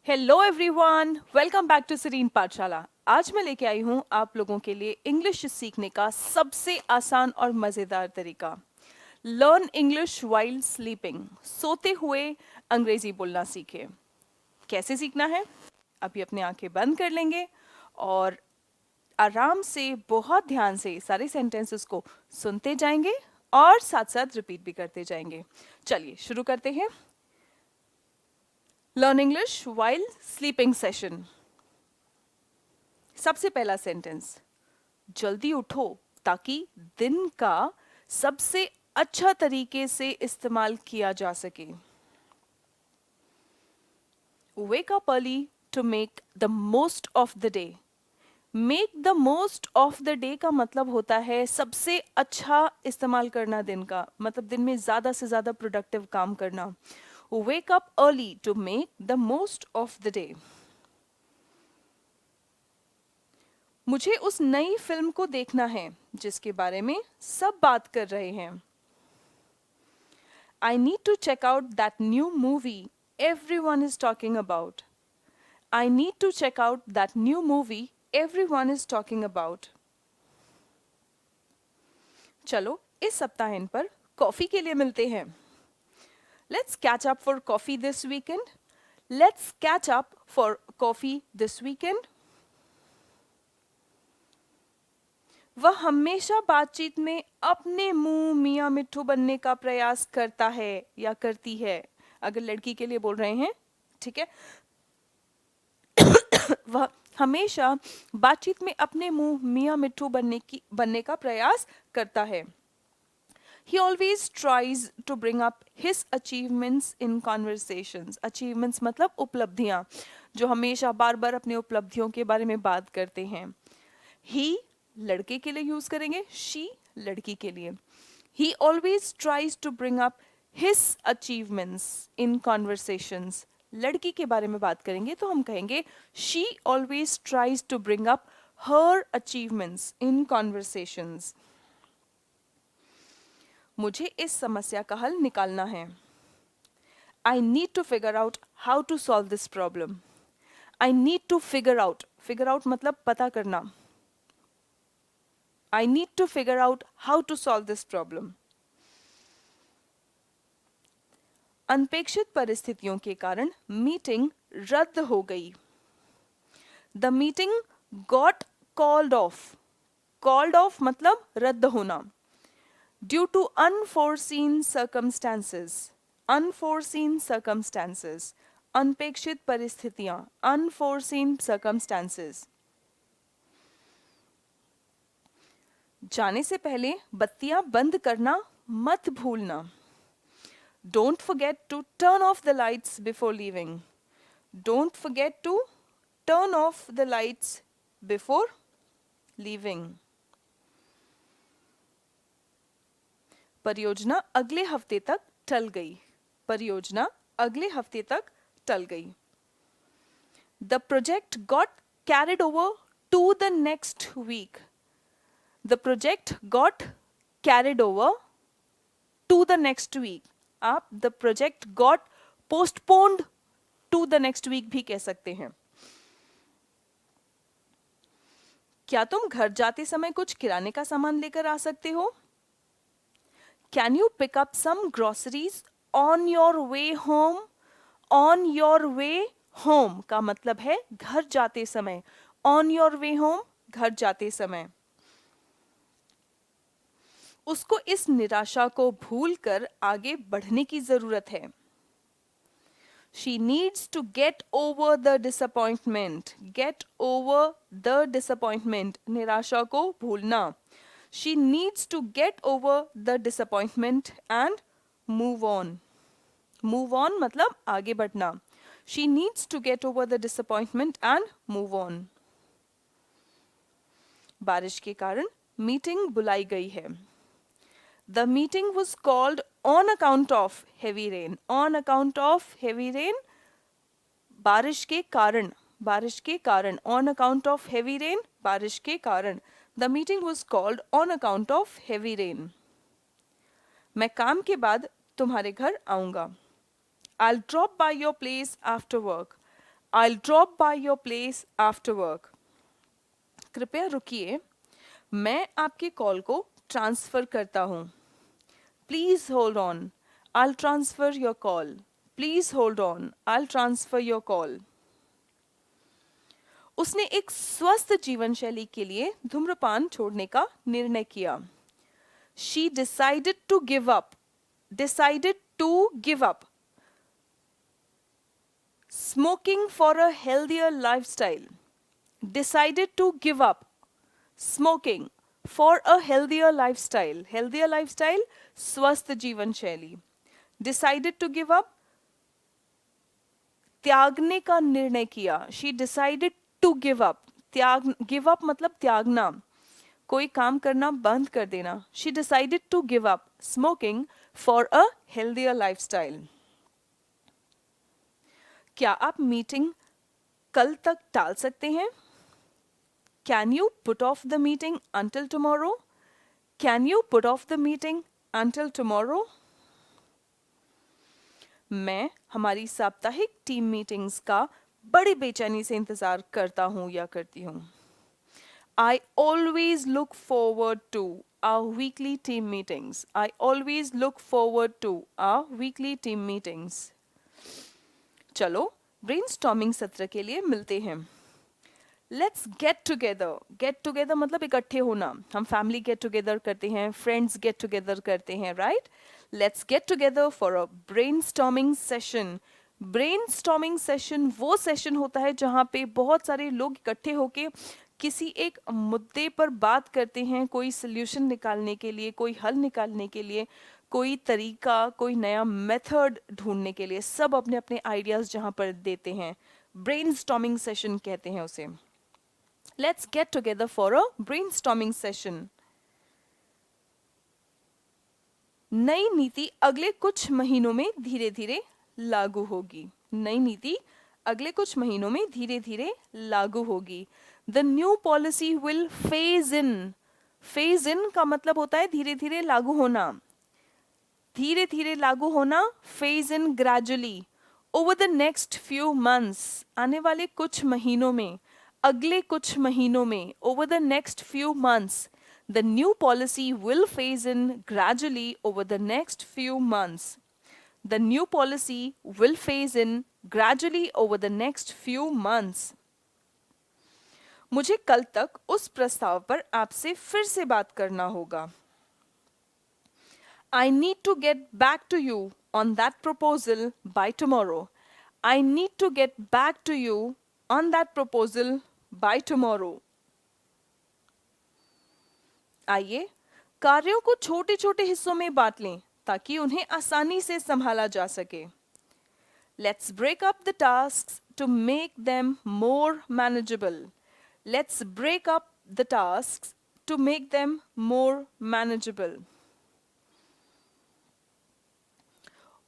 Hello everyone, welcome back to सीरीन पाठशाला। आज मैं लेके आई हूँ आप लोगों के लिए इंग्लिश सीखने का सबसे आसान और मज़ेदार तरीका। Learn English while sleeping. सोते हुए अंग्रेजी बोलना सीखें। कैसे सीखना है? अभी अपनी आंखें बंद कर लेंगे और आराम से बहुत ध्यान से सारे सेंटेंसेस को सुनते जाएंगे और साथ साथ रिपीट भी करते जाएंगे। चलिए शुरू करते हैं। Learn English while sleeping session. सबसे पहला सेंटेंस, जल्दी उठो ताकि दिन का सबसे अच्छा तरीके से इस्तेमाल किया जा सके। Wake up early to make the most of the day. Make the most of the day का मतलब होता है सबसे अच्छा इस्तेमाल करना दिन का, मतलब दिन में ज्यादा से ज्यादा प्रोडक्टिव काम करना। Wake up early to make the most of the day. मुझे उस नई फिल्म को देखना है जिसके बारे में सब बात कर रहे हैं। I need to check out that new movie everyone is talking about. I need to check out that new movie everyone is talking about. चलो इस सप्ताह इन पर कॉफी के लिए मिलते हैं। Let's catch up for coffee this weekend. Let's catch up for coffee this weekend. वह हमेशा बातचीत में अपने मुंह मियाँ मिट्ठू बनने का प्रयास करता है या करती है। अगर लड़की के लिए बोल रहे हैं, ठीक है। वह हमेशा बातचीत में अपने मुंह मियाँ मिट्ठू बनने का प्रयास करता है। He always tries to bring up his achievements in conversations. Achievements मतलब उपलब्धियां, जो हमेशा बार बार अपने उपलब्धियों के बारे में बात करते हैं। He लड़के के लिए यूज करेंगे, she लड़की के लिए। He always tries to bring up his achievements in conversations. लड़की के बारे में बात करेंगे तो हम कहेंगे she always tries to bring up her achievements in conversations. मुझे इस समस्या का हल निकालना है। I need to figure out how to solve this problem. I need to figure out मतलब पता करना। I need to figure out how to solve this problem. अनपेक्षित परिस्थितियों के कारण मीटिंग रद्द हो गई। The meeting got called off. Called off मतलब रद्द होना। Due to unforeseen circumstances. Unforeseen circumstances. अनपेक्षित परिस्थितियां, unforeseen circumstances. जाने से पहले बत्तियां बंद करना मत भूलना। Don't forget to turn off the lights before leaving. Don't forget to turn off the lights before leaving. परियोजना अगले हफ्ते तक टल गई। परियोजना अगले हफ्ते तक टल गई। The project got carried over to the next week. The project got carried over to the next week. आप the project got postponed to the next week भी कह सकते हैं। क्या तुम घर जाते समय कुछ किराने का सामान लेकर आ सकते हो? Can you pick up some groceries on your way home? On your way home का मतलब है घर जाते समय। On your way home घर जाते समय। उसको इस निराशा को भूलकर आगे बढ़ने की जरूरत है। She needs to get over the disappointment. Get over the disappointment. निराशा को भूलना। She needs to get over the disappointment and move on. Move on मतलब आगे बढ़ना। She needs to get over the disappointment and move on. बारिश के कारण meeting बुलाई गई है। The meeting was called on account of heavy rain. On account of heavy rain. बारिश के कारण, बारिश के कारण। On account of heavy rain. बारिश के कारण। The meeting was called on account of heavy rain. मैं काम के बाद तुम्हारे घर आऊंगा। I'll drop by your place after work. I'll drop by your place after work. कृपया रुकिए, मैं आपके कॉल को ट्रांसफ़र करता हूँ. Please hold on. I'll transfer your call. Please hold on. I'll transfer your call. उसने एक स्वस्थ जीवन शैली के लिए धूम्रपान छोड़ने का निर्णय किया. She decided to give up. Decided to give up. Smoking for a healthier lifestyle. Decided to give up. Smoking for a healthier lifestyle. Healthier lifestyle, स्वस्थ जीवन शैली. Decided to give up. त्यागने का निर्णय किया. She decided to give up. give up मतलब त्यागना, कोई काम करना बंद कर देना. She decided to give up smoking for a healthier lifestyle. क्या आप मीटिंग कल तक टाल सकते हैं? Can you put off the meeting until tomorrow? Can you put off the meeting until tomorrow? मैं हमारी साप्ताहिक टीम मीटिंग्स का बड़ी बेचैनी से इंतज़ार करता हूँ या करती हूँ. I always look forward to our weekly team meetings. I always look forward to our weekly team meetings. चलो ब्रेनस्टॉर्मिंग सत्र के लिए मिलते हैं. Let's get together. Get together मतलब इकट्ठे होना. हम फैमिली गेट टुगेदर करते हैं, फ्रेंड्स गेट टुगेदर करते हैं, right? Let's get together for a brainstorming session. Brainstorming session वो सेशन होता है जहाँ पे बहुत सारे लोग इकट्ठे होके किसी एक मुद्दे पर बात करते हैं, कोई सोल्यूशन निकालने के लिए, कोई हल निकालने के लिए, कोई तरीका, कोई नया मेथड ढूंढने के लिए. सब अपने अपने आइडियाज जहाँ पर देते हैं, ब्रेनस्टॉर्मिंग सेशन कहते हैं उसे. Let's get together for a brainstorming session. नई नीति अगले कुछ महीनों में धीरे धीरे लागू होगी. नई नीति अगले कुछ महीनों में धीरे धीरे लागू होगी. The new policy will phase in. Phase in का मतलब होता है धीरे धीरे लागू होना. धीरे धीरे लागू होना. Phase in gradually. Over the next few months. आने वाले कुछ महीनों में, अगले कुछ महीनों में, over the next few months, the new policy will phase in gradually over the next few months. The new policy will phase in gradually over the next few months. मुझे कल तक उस प्रस्ताव पर आपसे फिर से बात करना होगा. I need to get back to you on that proposal by tomorrow. I need to get back to you on that proposal by tomorrow. आइए कार्यों को छोटे छोटे हिस्सों में बांट लें ताकि उन्हें आसानी से संभाला जा सके. Let's break up the tasks to make them more manageable. Let's break up the tasks to make them more manageable.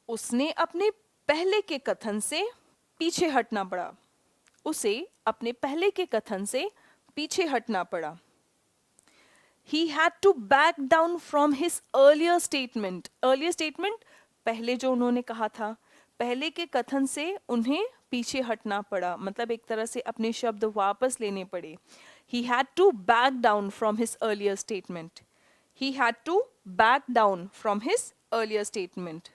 उसने अपने पहले के कथन से पीछे हटना पड़ा. उसे अपने पहले के कथन से पीछे हटना पड़ा. He had to back down from his earlier statement. Earlier statement पहले जो उन्होंने कहा था, पहले के कथन से उन्हें पीछे हटना पड़ा. मतलब एक तरह से अपने शब्द वापस लेने पड़े. He had to back down from his earlier statement. He had to back down from his earlier statement.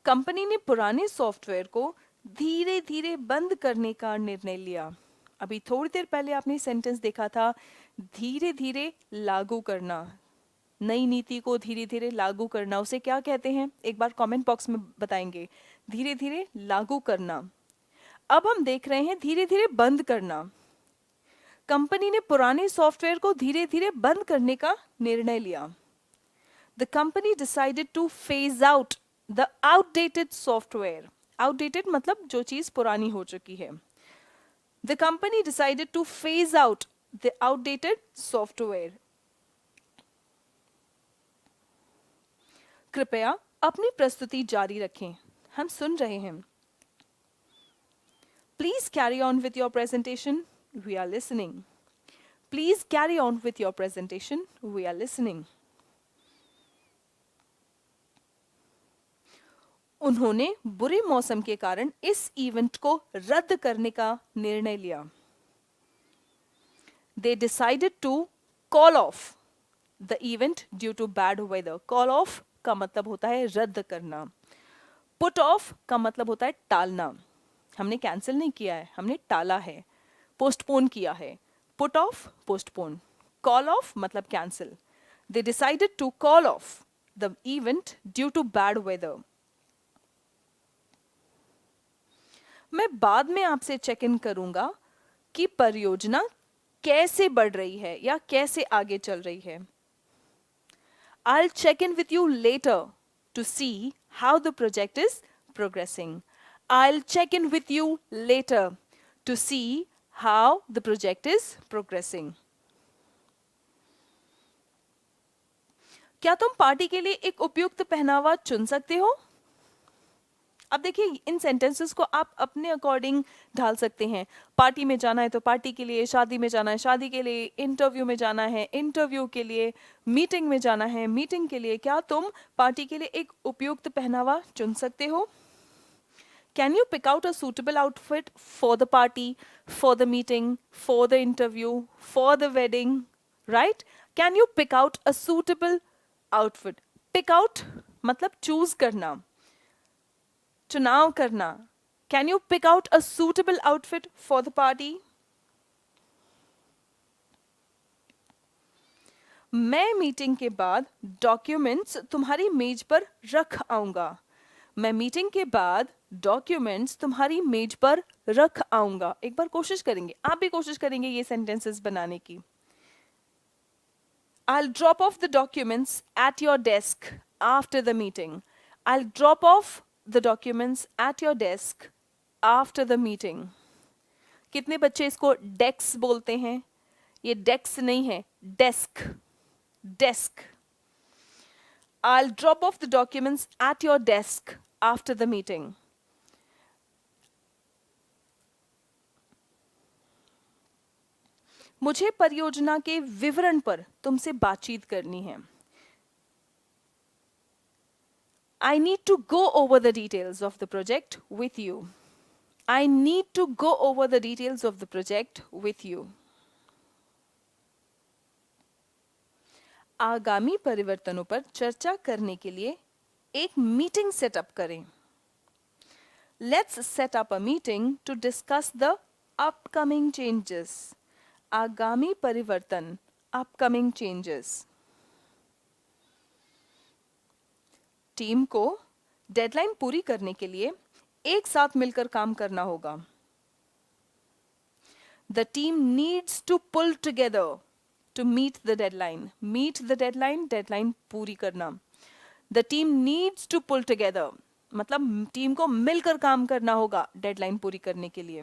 Company ने पुराने सॉफ्टवेयर को धीरे धीरे बंद करने का निर्णय लिया. अभी थोड़ी देर पहले आपने सेंटेंस देखा था, धीरे धीरे लागू करना. नई नीति को धीरे धीरे लागू करना, उसे क्या कहते हैं? एक बार कमेंट बॉक्स में बताएंगे. धीरे धीरे लागू करना. अब हम देख रहे हैं धीरे धीरे बंद करना. कंपनी ने पुराने सॉफ्टवेयर को धीरे धीरे बंद करने का निर्णय लिया. The company decided two phase out the outdated software. Outdated मतलब जो चीज पुरानी हो चुकी है. The company decided to phase out the outdated software. कृपया अपनी प्रस्तुति जारी रखें, हम सुन रहे हैं. Please carry on with your presentation, we are listening. Please carry on with your presentation, we are listening. उन्होंने बुरे मौसम के कारण इस इवेंट को रद्द करने का निर्णय लिया. They decided to call off the event due to bad weather. Call off का मतलब होता है रद्द करना. Put off का मतलब होता है टालना. हमने कैंसिल नहीं किया है, हमने टाला है, पोस्टपोन किया है. Put off, postpone. Call off मतलब cancel. They decided to call off the event due to bad weather. मैं बाद में आपसे चेक इन करूंगा कि परियोजना कैसे बढ़ रही है या कैसे आगे चल रही है. I'll check in with you later to see how the project is progressing. I'll check in with you later to see how the project is progressing. क्या तुम पार्टी के लिए एक उपयुक्त पहनावा चुन सकते हो? अब देखिए, इन सेंटेंसेस को आप अपने अकॉर्डिंग ढाल सकते हैं. पार्टी में जाना है तो पार्टी के लिए, शादी में जाना है शादी के लिए, इंटरव्यू में जाना है इंटरव्यू के लिए, मीटिंग में जाना है मीटिंग के लिए. क्या तुम पार्टी के लिए एक उपयुक्त पहनावा चुन सकते हो? Can you pick out a suitable outfit for the party, for the meeting, for the interview, for the wedding? Right? Can you pick out a suitable outfit? Pick out मतलब चूज करना, चुनाव करना. Can you pick out a suitable outfit for the party? मैं meeting के बाद documents तुम्हारी मेज पर रख आऊंगा. मैं मीटिंग के बाद डॉक्यूमेंट्स तुम्हारी मेज पर रख आऊंगा. एक बार कोशिश करेंगे, आप भी कोशिश करेंगे ये सेंटेंसेस बनाने की. I'll drop off the documents at your desk after the meeting. I'll drop off the documents at your desk after the meeting. कितने बच्चे इसको डेस्क बोलते हैं? ये डेस्क नहीं है, desk. Desk. I'll drop off the documents at your desk after the meeting. मुझे परियोजना के विवरण पर तुमसे बातचीत करनी है. I need to go over the details of the project with you. I need to go over the details of the project with you. आगामी परिवर्तनों पर चर्चा करने के लिए एक मीटिंग सेटअप करें. Let's set up a meeting to discuss the upcoming changes. आगामी परिवर्तन, upcoming changes. टीम को डेडलाइन पूरी करने के लिए एक साथ मिलकर काम करना होगा. The team needs to pull together to meet the deadline. Meet the deadline, deadline पूरी करना. The team needs to pull together मतलब टीम को मिलकर काम करना होगा डेडलाइन पूरी करने के लिए.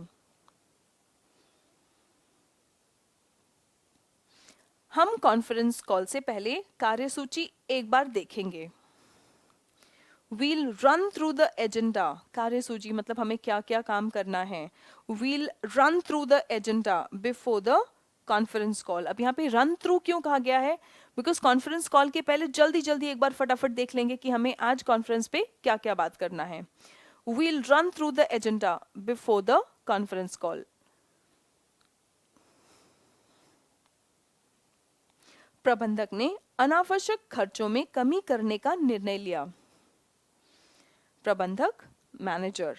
हम कॉन्फ्रेंस कॉल से पहले कार्यसूची एक बार देखेंगे. We'll run through the agenda. कार्यसूची मतलब हमें क्या क्या काम करना है. We'll run through the agenda before the conference call. अब यहाँ पे run through क्यों कहा गया है? Because conference call के पहले जल्दी जल्दी एक बार फटाफट देख लेंगे कि हमें आज कॉन्फ्रेंस पे क्या क्या बात करना है. We'll run through the agenda before the conference call. प्रबंधक ने अनावश्यक खर्चों में कमी करने का निर्णय लिया. प्रबंधक, manager.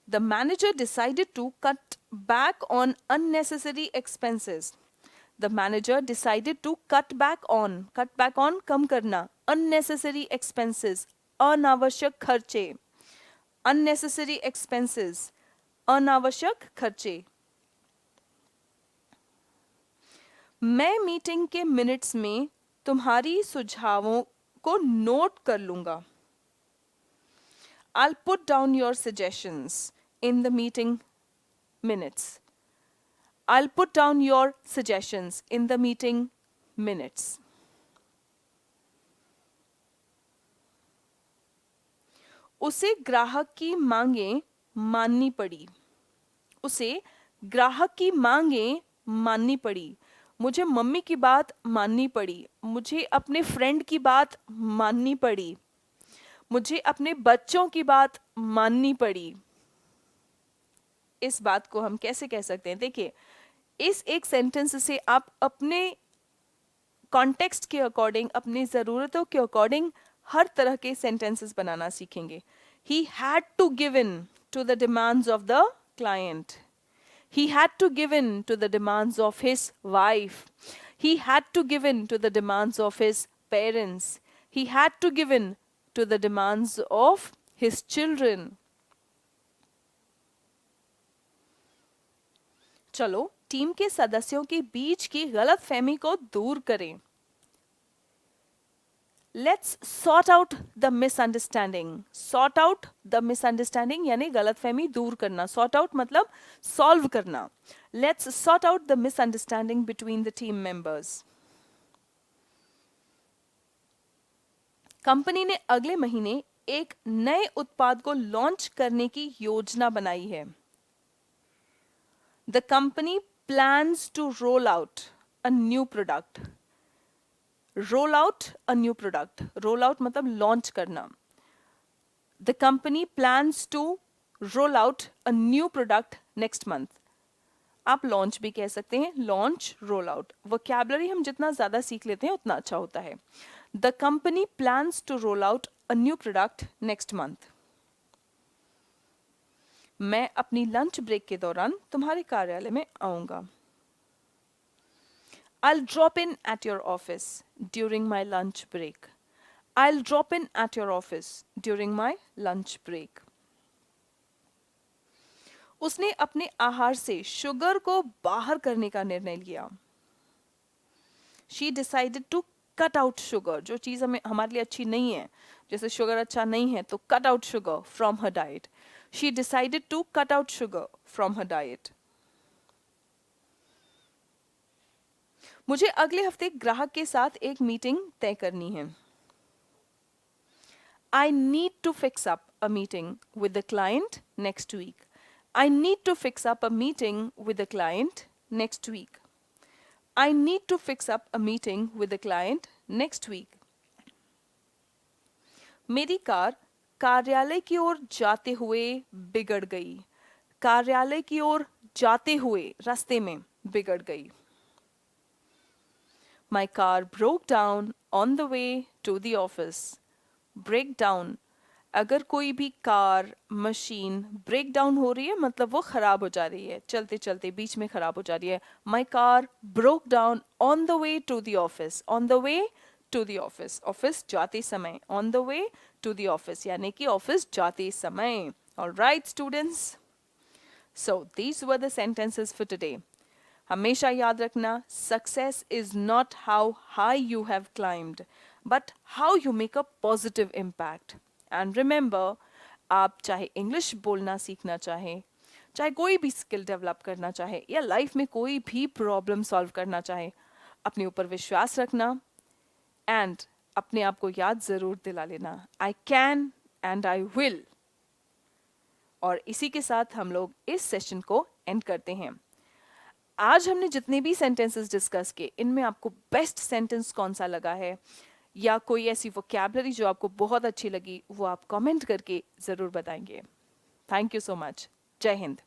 The manager decided to cut back on unnecessary expenses. The manager decided to cut back on कम करना, unnecessary expenses, अनावश्यक खर्चे. Unnecessary expenses, अनावश्यक खर्चे. मैं मीटिंग के मिनट्स में तुम्हारी सुझावों को नोट कर लूंगा. I'll put down your suggestions in the meeting minutes. I'll put down your suggestions in the meeting minutes. उसे ग्राहक की मांगें माननी पड़ी. उसे ग्राहक की मांगें माननी पड़ी. मुझे मम्मी की बात माननी पड़ी. मुझे अपने फ्रेंड की बात माननी पड़ी. मुझे अपने बच्चों की बात माननी पड़ी। इस बात को हम कैसे कह सकते हैं? देखिए, इस एक सेंटेंस से आप अपने कॉन्टेक्स्ट के अकॉर्डिंग, अपनी ज़रूरतों के अकॉर्डिंग हर तरह के सेंटेंसेस बनाना सीखेंगे। He had to give in to the demands of the client. He had to give in to the demands of his wife. He had to give in to the demands of his parents. He had to give in to the demands of his children. चलो team के सदस्यों के बीच की गलतफहमी को दूर करें। Let's sort out the misunderstanding. Sort out the misunderstanding यानी गलतफहमी दूर करना. Sort out मतलब solve करना. Let's sort out the misunderstanding between the team members. Company ने अगले महीने एक नए उत्पाद को लॉन्च करने की योजना बनाई है. The company plans to roll out a new product. Roll out a new product. Roll out मतलब लॉन्च करना. The company plans to roll out a new product next month. आप लॉन्च भी कह सकते हैं, लॉन्च, रोल आउट. वोकैबुलरी हम जितना ज़्यादा सीख लेते हैं उतना अच्छा होता है. The company plans to roll out a new product next month. मैं अपनी लंच ब्रेक के दौरान तुम्हारे कार्यालय में आऊँगा. I'll drop in at your office during my lunch break. I'll drop in at your office during my lunch break. उसने अपने आहार से शुगर को बाहर करने का निर्णय लिया. She decided to cut out sugar. जो चीज़ हमें हमारे लिए अच्छी नहीं है, जैसे शुगर अच्छा नहीं है तो cut out sugar from her diet. She decided to cut out sugar from her diet. मुझे अगले हफ्ते ग्राहक के साथ एक मीटिंग तय करनी है. I need to fix up a meeting with the client next week. I need to fix up a meeting with the client next week. I need to fix up a meeting with the client next week. मेरी car कार्यालय की ओर जाते हुए बिगड़ गई. कार्यालय की ओर जाते हुए रास्ते में बिगड़ गई. My car broke down on the way to the office. Break down. अगर कोई भी कार, मशीन ब्रेक डाउन हो रही है मतलब वो खराब हो जा रही है, चलते चलते बीच में खराब हो जा रही है. My car broke down on the way to the office. On the way to the office. Office जाते समय. On the way to the office यानी कि ऑफिस जाते समय. All right, students. So these were the sentences for today. हमेशा याद रखना, success is not how high you have climbed but how you make a positive impact. And remember, आप चाहे English बोलना सीखना चाहें, चाहे कोई भी स्किल डेवलप करना चाहे या लाइफ में कोई भी प्रॉब्लम सॉल्व करना चाहे, अपने ऊपर विश्वास रखना एंड अपने आप को याद ज़रूर दिला लेना, I can and I will. और इसी के साथ हम लोग इस सेशन को एंड करते हैं. आज हमने जितने भी सेंटेंसेस डिस्कस किए, इनमें आपको बेस्ट सेंटेंस कौन सा लगा है या कोई ऐसी वोकैबुलरी जो आपको बहुत अच्छी लगी, वो आप कमेंट करके ज़रूर बताएंगे. Thank you so much. जय हिंद.